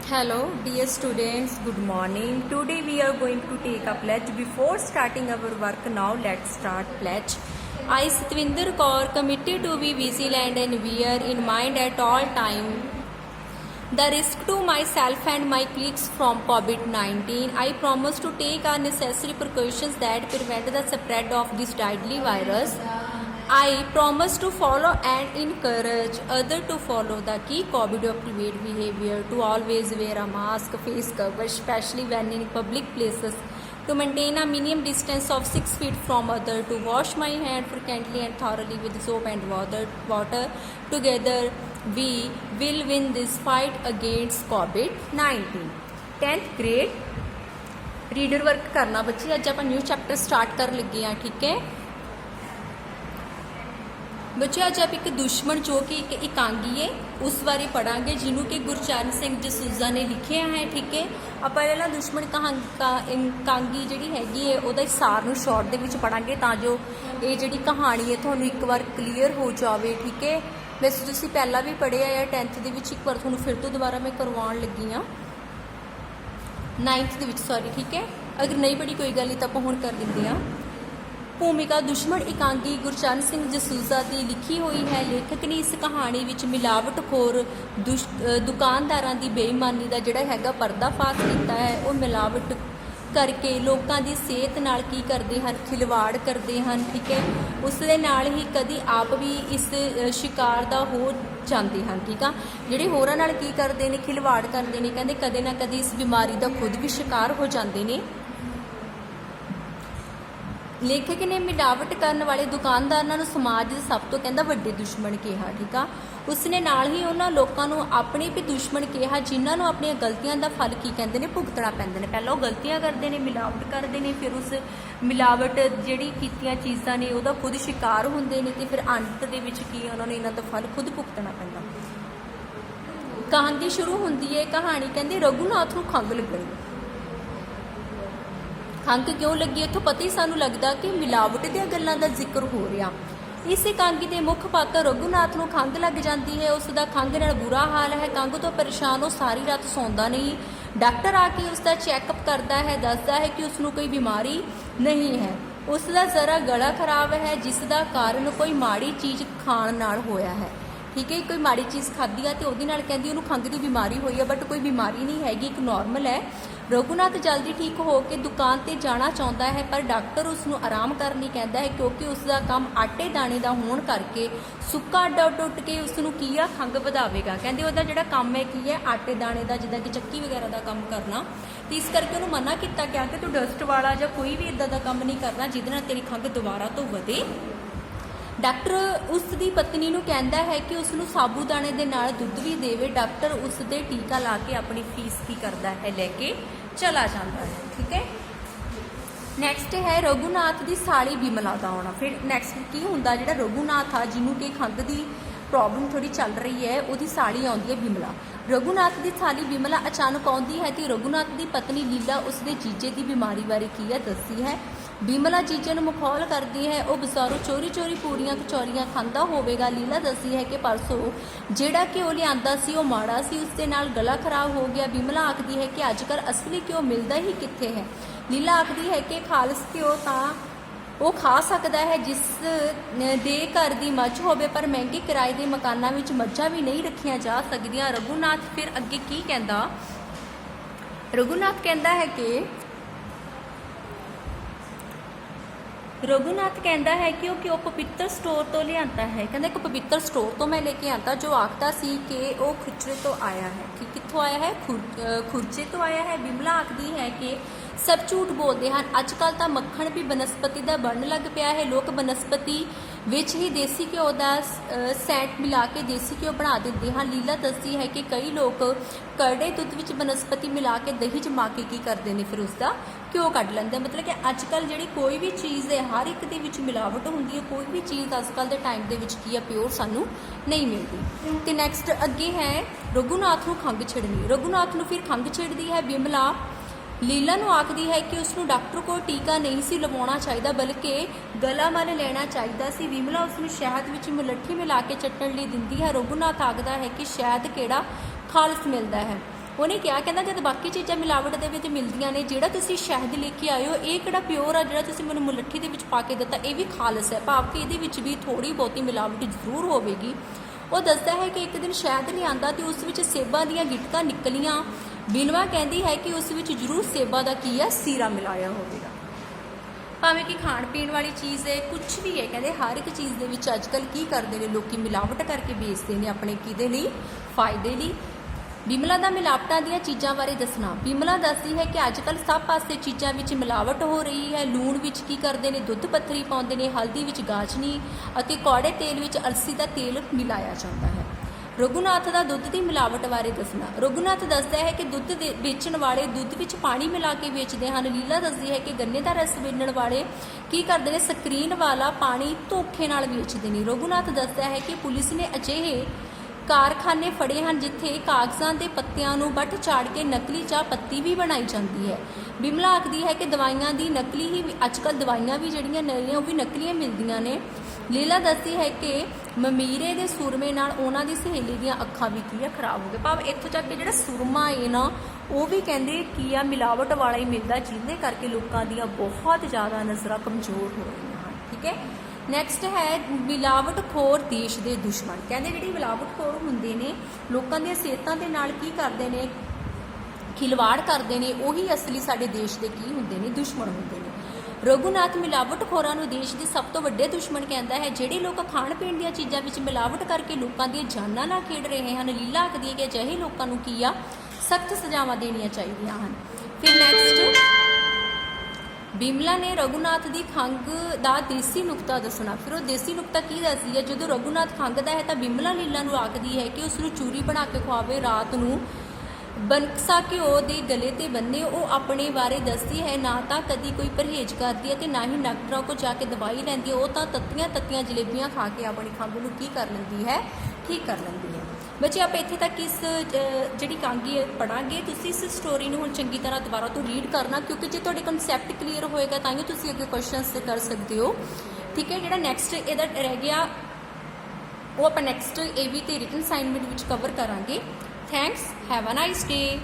Hello, dear students. Good morning. Today we are going to take a pledge. Before starting our work, now let's start pledge. I, Satwinder Kaur, committed to be vigilant and bear in mind at all time the risk to myself and my colleagues from COVID-19. I promise to take our necessary precautions that prevent the spread of this deadly virus. I promise to follow and encourage others to follow the key COVID-appropriate behavior, to always wear a mask, face cover, especially when in public places, to maintain a minimum distance of 6 feet from others, to wash my hand frequently and thoroughly with soap and water. Together, we will win this fight against COVID-19. 10th grade reader work करना बच्चे। अज आप new chapter start कर लगे हाँ, ठीक है बच्चे। अज आप एक दुश्मन जो कि एक इकांगी है उस बारे पढ़ांगे जिन्हों कि गुरचरण सिंह जसूजा ने लिखे है, ठीक है। आप पहला दुश्मन इकांगी जी हैगी है वह सार नूं शॉर्ट दे विच पढ़ांगे तां जो ये जी कहानी है तुहानूं एक बार क्लीयर हो जाए, ठीक है। वैसे तुसीं पहला भी पढ़िया है 10th दे विच, एक बार तुहानूं फिर तो दोबारा मैं करवाउण लगी हाँ 9th दे विच, सॉरी, ठीक है। अगर नहीं पढ़ी कोई गल नहीं तो आपां हुण कर दिंदे हाँ। भूमिका दुश्मन इकांगी गुरचरण सिंह जसूजा की लिखी हुई है। लेखक ने इस कहानी विच मिलावटखोर दुकानदारां की बेईमानी का जिहड़ा हैगा पर्दाफाश किया है। वो मिलावट करके लोगों की सेहत नाल की करते हैं, खिलवाड़ करते हैं, ठीक है। उस दे नाल ही कभी आप भी इस शिकार का हो जाते हैं, ठीक है। जिहड़े होरां नाल की करते हैं, खिलवाड़ करते हैं, कहते कदे ना कदे इस बीमारी का खुद भी शिकार हो जाते हैं। लेखक ने मिलावट करने वाले दुकानदारां नूं समाज दे सब तो कहंदा वड्डे दुश्मन कहा, ठीक है। उसने नाल ही उन्हां लोकां नूं अपने भी दुश्मन कहा जिन्हां नूं अपनी गलतियां का फल की कहंदे ने भुगतना पैंदा ने। पहलां गलतियां करते हैं, मिलावट करते हैं, फिर उस मिलावट जिहड़ी कीतियां चीज़ां ने उहदा खुद शिकार हुंदे ने ते फिर अंत दे विच की उन्हां नूं इन्हां दा फल खुद भुगतना पैंदा। कहानी शुरू हुंदी है, कहानी कहंदी रघुनाथ नूं खंघ लगणी। खंघ क्यों लगी इत्थों पता ही सानू लगता कि मिलावट दी गल्लां दा जिक्र हो रहा। इस इकांगी के मुख्य पात्र रघुनाथ नूं खंघ लग जाती है। उसका खंघ नाल बुरा हाल है। खंघ तो परेशान वो सारी रात सौंदा नहीं। डॉक्टर आके उसका चैकअप करता है, दसदा है कि उसनूं कोई बीमारी नहीं है। उसका जरा गला खराब है जिसका कारण कोई माड़ी चीज़ खाण नाल होया है, ठीक है। कोई माड़ी चीज़ खाधी है तो उहदे नाल कहंदी उहनूं खंघ की बीमारी हुई है, बट कोई बीमारी नहीं हैगी, एक नॉर्मल है। रघुनाथ जल्दी ठीक हो के दुकान पर जाना चाहता है पर डॉक्टर उसनूं आराम करने कहता है क्योंकि उसका काम आटे दाणे का होने करके सुक्का आटा टुट के उसनूं की आ खंघ वधावेगा। कहते उसका जिहड़ा काम है की है आटे दाणे का, जिद्दां कि चक्की वगैरह का काम करना, तो इस करके उन्होंने मना किया गया कि तू डस्ट वाला या कोई भी इदां दा काम नहीं करना जिहदे नाल तेरी खंघ दोबारा तो वधे। डॉक्टर उसकी पत्नी नूं कहता है कि उसनूं साबूदाने दे नाल दुध भी देवे। डॉक्टर उसदे टीका ला के अपनी फीस की करता है लैके चला जाता है, ठीक है। नैक्सट है रघुनाथ की साली बिमला का आना। फिर नैक्सट की हुंदा जिहड़ा रघुनाथ आ जिन्हों कि खंघ की प्रॉब्लम थोड़ी चल रही है, उसकी साली आउंदी है बिमला। रघुनाथ की साली बिमला अचानक आउंदी है कि रघुनाथ की पत्नी लीला उसके जीजे की बीमारी बारे की है दसी है। बिमला जीजे नूं मखौल करती है वो बजारों चोरी चोरी पूड़ियां कचौरियां खांदा होवेगा। लीला दसी है कि परसों जिहड़ा घिओ लिआंदा सी वो माड़ा सी, उसके नाल गला खराब हो गया। बिमला आखदी है कि अजकल असली घिओ मिलदा ही कित्थे है। लीला आखदी है कि खालस घिओ तां वो खा सकता है जिस दे घर की मझ होवे, पर महंगे किराए के मकानों में मझां भी नहीं रखियां जा सकदियां। रघुनाथ फिर अगे की कहंदा, रघुनाथ कहंदा है कि रघुनाथ कहता है कि वो पवित्र स्टोर तो लियाता है। कहता एक पवित्र स्टोर तो मैं लेके आता जो आखता सी कि वो खुरचे तो आया है, कि कित्थों आया है, खुरचे तो आया है। बिमला आखदी है कि सब झूठ बोलते हैं। अजकल तो मक्खण भी बनस्पति का बनन लग पिया है। लोग बनस्पति विच ही देसी घिओ का सैंट मिला के देसी घिओ बना देते हैं। लीला दसदी है कि कई लोग कड़े दुध विच बनस्पति मिला के दही जमा के की करते हैं, फिर उसका घिओ कढ़ लेंगे। मतलब कि अजकल जी कोई भी चीज़ है हर एक दे विच मिलावट होंदी है। कोई भी चीज़ अजकल के टाइम के विच की है प्योर सानू नहीं मिलती। तो नैक्सट अगे है रघुनाथ नूं खंघ छिड़नी। रघुनाथ नूं फिर खंघ छिड़दी है बिमला। लीला नूं आखदी है कि उसनूं डॉक्टर को टीका नहीं सी लवाउणा चाहिए बल्कि गला मल लेना चाहिए सी। विमला उसनूं शहद विच मुलट्ठी मिला के चट्टण लई दिंदी है। रघुनाथ आखदा है कि शहद किहड़ा खालस मिलता है। ਉਹਨੇ ਕਿਹਾ ਕਹਿੰਦਾ ਜਦ ਬਾਕੀ ਚੀਜ਼ਾਂ ਮਿਲਾਵਟ ਦੇ ਵਿੱਚ ਮਿਲਦੀਆਂ ਨੇ, ਜਿਹੜਾ ਤੁਸੀਂ ਸ਼ਹਿਦ ਲੈ ਕੇ ਆਏ ਹੋ ਇਹ ਕਿਹੜਾ ਪਿਓਰ ਆ, ਜਿਹੜਾ ਤੁਸੀਂ ਮੈਨੂੰ ਮੁਲੱਠੀ ਦੇ ਵਿੱਚ ਪਾ ਕੇ ਦਿੱਤਾ ਇਹ ਵੀ ਖਾਲਸ ਹੈ, ਭਾਵ ਕਿ ਇਹਦੇ ਵਿੱਚ ਵੀ ਥੋੜ੍ਹੀ ਬਹੁਤੀ ਮਿਲਾਵਟ ਜ਼ਰੂਰ ਹੋਵੇਗੀ। ਉਹ ਦੱਸਦਾ ਹੈ ਕਿ ਇੱਕ ਦਿਨ ਸ਼ਹਿਦ ਲਿਆਂਦਾ ਤੇ ਉਸ ਵਿੱਚ ਸੇਬਾਂ ਦੀਆਂ ਗਿਟਕਾਂ ਨਿਕਲੀਆਂ। ਬਿਨਵਾ ਕਹਿੰਦੀ ਹੈ ਕਿ ਉਸ ਵਿੱਚ ਜ਼ਰੂਰ ਸੇਬਾਂ ਦਾ ਕੀ ਹੈ, ਸੀਰਾ ਮਿਲਾਇਆ ਹੋਵੇਗਾ। ਭਾਵੇਂ ਕਿ ਖਾਣ ਪੀਣ ਵਾਲੀ ਚੀਜ਼ ਹੈ, ਕੁਝ ਵੀ ਹੈ, ਕਹਿੰਦੇ ਹਰ ਇੱਕ ਚੀਜ਼ ਦੇ ਵਿੱਚ ਅੱਜ ਕੱਲ੍ਹ ਕੀ ਕਰਦੇ ਨੇ ਲੋਕੀ, ਮਿਲਾਵਟ ਕਰਕੇ ਵੇਚਦੇ ਨੇ ਆਪਣੇ ਕਿਹਦੇ ਲਈ, ਫਾਇਦੇ ਲਈ। ਬਿਮਲਾ ਦਾ ਮਿਲਾਵਟਾਂ ਦੀਆਂ ਚੀਜ਼ਾਂ ਬਾਰੇ ਦੱਸਣਾ। ਬਿਮਲਾ ਦੱਸਦੀ ਹੈ ਕਿ ਅੱਜ ਕੱਲ੍ਹ ਸਭ ਪਾਸੇ ਚੀਜ਼ਾਂ ਵਿੱਚ ਮਿਲਾਵਟ ਹੋ ਰਹੀ ਹੈ। ਲੂਣ ਵਿੱਚ ਕੀ ਕਰਦੇ ਨੇ, ਦੁੱਧ ਪੱਥਰੀ ਪਾਉਂਦੇ ਨੇ, ਹਲਦੀ ਵਿੱਚ ਗਾਜਨੀ ਅਤੇ ਕੌੜੇ ਤੇਲ ਵਿੱਚ ਅਲਸੀ ਦਾ ਤੇਲ ਮਿਲਾਇਆ ਜਾਂਦਾ ਹੈ। ਰਘੂਨਾਥ ਦਾ ਦੁੱਧ ਦੀ ਮਿਲਾਵਟ ਬਾਰੇ ਦੱਸਣਾ। ਰਘੂਨਾਥ ਦੱਸਦਾ ਹੈ ਕਿ ਦੁੱਧ ਦੇ ਵੇਚਣ ਵਾਲੇ ਦੁੱਧ ਵਿੱਚ ਪਾਣੀ ਮਿਲਾ ਕੇ ਵੇਚਦੇ ਹਨ। ਲੀਲਾ ਦੱਸਦੀ ਹੈ ਕਿ ਗੰਨੇ ਦਾ ਰਸ ਵੇਚਣ ਵਾਲੇ ਕੀ ਕਰਦੇ ਨੇ, ਸਕਰੀਨ ਵਾਲਾ ਪਾਣੀ ਧੋਖੇ ਨਾਲ ਵੇਚਦੇ ਨੇ। ਰਘੂਨਾਥ ਦੱਸਦਾ ਹੈ ਕਿ ਪੁਲਿਸ ਨੇ ਅਜਿਹੇ ਕਾਰਖਾਨੇ ਫੜੇ ਹਨ ਜਿੱਥੇ ਕਾਗਜ਼ਾਂ ਦੇ ਪੱਤਿਆਂ ਨੂੰ ਵੱਢ ਝਾੜ ਕੇ ਨਕਲੀ ਚਾਹ ਪੱਤੀ ਵੀ ਬਣਾਈ ਜਾਂਦੀ ਹੈ। ਬਿਮਲਾ ਆਖਦੀ ਹੈ ਕਿ ਦਵਾਈਆਂ ਦੀ ਨਕਲੀ ਹੀ, ਅੱਜ ਕੱਲ੍ਹ ਦਵਾਈਆਂ ਵੀ ਜਿਹੜੀਆਂ ਨਵੀਆਂ ਉਹ ਵੀ ਨਕਲੀਆਂ ਮਿਲਦੀਆਂ ਨੇ। ਲੀਲਾ ਦੱਸਦੀ ਹੈ ਕਿ ਮਮੀਰੇ ਦੇ ਸੁਰਮੇ ਨਾਲ ਉਹਨਾਂ ਦੀ ਸਹੇਲੀ ਦੀਆਂ ਅੱਖਾਂ ਵੀ ਕੀ ਆ, ਖਰਾਬ ਹੋ ਗਏ। ਭਾਵ ਇੱਥੋਂ ਤੱਕ ਕਿ ਜਿਹੜਾ ਸੁਰਮਾ ਹੈ ਨਾ ਉਹ ਵੀ ਕਹਿੰਦੇ ਕੀ ਆ, ਮਿਲਾਵਟ ਵਾਲਾ ਹੀ ਮਿਲਦਾ, ਜਿਹਦੇ ਕਰਕੇ ਲੋਕਾਂ ਦੀਆਂ ਬਹੁਤ ਜ਼ਿਆਦਾ ਨਜ਼ਰਾਂ ਕਮਜ਼ੋਰ ਹੋ ਰਹੀਆਂ ਹਨ। ਠੀਕ ਹੈ। ਨੈਕਸਟ ਹੈ ਮਿਲਾਵਟਖੋਰ ਦੇਸ਼ ਦੇ ਦੁਸ਼ਮਣ। ਕਹਿੰਦੇ ਜਿਹੜੇ ਮਿਲਾਵਟਖੋਰ ਹੁੰਦੇ ਨੇ ਲੋਕਾਂ ਦੀਆਂ ਸਿਹਤਾਂ ਦੇ ਨਾਲ ਕੀ ਕਰਦੇ ਨੇ, ਖਿਲਵਾੜ ਕਰਦੇ ਨੇ, ਉਹੀ ਅਸਲੀ ਸਾਡੇ ਦੇਸ਼ ਦੇ ਕੀ ਹੁੰਦੇ ਨੇ, ਦੁਸ਼ਮਣ ਹੁੰਦੇ ਨੇ। ਰਘੂਨਾਥ ਮਿਲਾਵਟਖੋਰਾਂ ਨੂੰ ਦੇਸ਼ ਦੇ ਸਭ ਤੋਂ ਵੱਡੇ ਦੁਸ਼ਮਣ ਕਹਿੰਦਾ ਹੈ। ਜਿਹੜੇ ਲੋਕ ਖਾਣ ਪੀਣ ਦੀਆਂ ਚੀਜ਼ਾਂ ਵਿੱਚ ਮਿਲਾਵਟ ਕਰਕੇ ਲੋਕਾਂ ਦੀਆਂ ਜਾਨਾਂ ਨਾਲ ਖੇਡ ਰਹੇ ਹਨ, ਲੀਲਾ ਆਖਦੀ ਹੈ ਕਿ ਅਜਿਹੇ ਲੋਕਾਂ ਨੂੰ ਕੀ ਆ, ਸਖਤ ਸਜ਼ਾਵਾਂ ਦੇਣੀਆਂ ਚਾਹੀਦੀਆਂ ਹਨ। ਫਿਰ ਨੈਕਸਟ ਬਿਮਲਾ ਨੇ ਰਘੂਨਾਥ ਦੀ ਖੰਘ ਦਾ ਦੇਸੀ ਨੁਕਤਾ ਦੱਸਣਾ। ਫਿਰ ਉਹ ਦੇਸੀ ਨੁਕਤਾ ਕੀ ਦੱਸਦੀ ਹੈ, ਜਦੋਂ ਰਘੂਨਾਥ ਖੰਘਦਾ ਹੈ ਤਾਂ ਬਿਮਲਾ ਲੀਲਾ ਨੂੰ ਆਖਦੀ ਹੈ ਕਿ ਉਸ ਨੂੰ ਚੂਰੀ ਬਣਾ ਕੇ ਖਵਾਵੇ, ਰਾਤ ਨੂੰ ਬਨਕਸਾ ਘਿਓ ਦੇ ਗਲੇ ਤੇ ਬੰਨੇ। ਉਹ ਆਪਣੇ ਬਾਰੇ ਦੱਸਦੀ ਹੈ, ਨਾ ਤਾਂ ਕਦੀ ਕੋਈ ਪਰਹੇਜ਼ ਕਰਦੀ ਹੈ ਤੇ ਨਾ ਹੀ ਡਾਕਟਰਾਂ ਕੋਲ ਜਾ ਕੇ ਦਵਾਈ ਲੈਂਦੀ ਹੈ। ਉਹ ਤਾਂ ਤੱਤੀਆਂ ਜਲੇਬੀਆਂ ਖਾ ਕੇ ਆਪਣੀ ਖੰਘ ਨੂੰ ਕੀ ਕਰ ਲੈਂਦੀ ਹੈ, ਠੀਕ ਕਰ ਲੈਂਦੀ ਹੈ। ਬੱਚੇ ਆਪਾਂ ਇੱਥੇ ਤੱਕ ਇਸ ਜਿਹੜੀ ਕਾਂਗੀ ਪੜਾਂਗੇ। ਤੁਸੀਂ ਇਸ ਸਟੋਰੀ ਨੂੰ ਹੁਣ ਚੰਗੀ ਤਰ੍ਹਾਂ ਦੁਬਾਰਾ ਤੋਂ ਰੀਡ ਕਰਨਾ, ਕਿਉਂਕਿ ਜੇ ਤੁਹਾਡੇ ਕਨਸੈਪਟ ਕਲੀਅਰ ਹੋਏਗਾ ਤਾਂ ਹੀ ਤੁਸੀਂ ਅੱਗੇ ਕੁਐਸਚਨਸ ਕਰ ਸਕਦੇ ਹੋ। ਠੀਕ ਹੈ। ਜਿਹੜਾ ਨੈਕਸਟ ਇਹਦਾ ਰਹਿ ਗਿਆ ਉਹ ਆਪਾਂ ਨੈਕਸਟ AV ਤੇ ਰਿਟਨ ਅਸਾਈਨਮੈਂਟ ਵਿੱਚ ਕਵਰ ਕਰਾਂਗੇ। Thanks, have a nice day.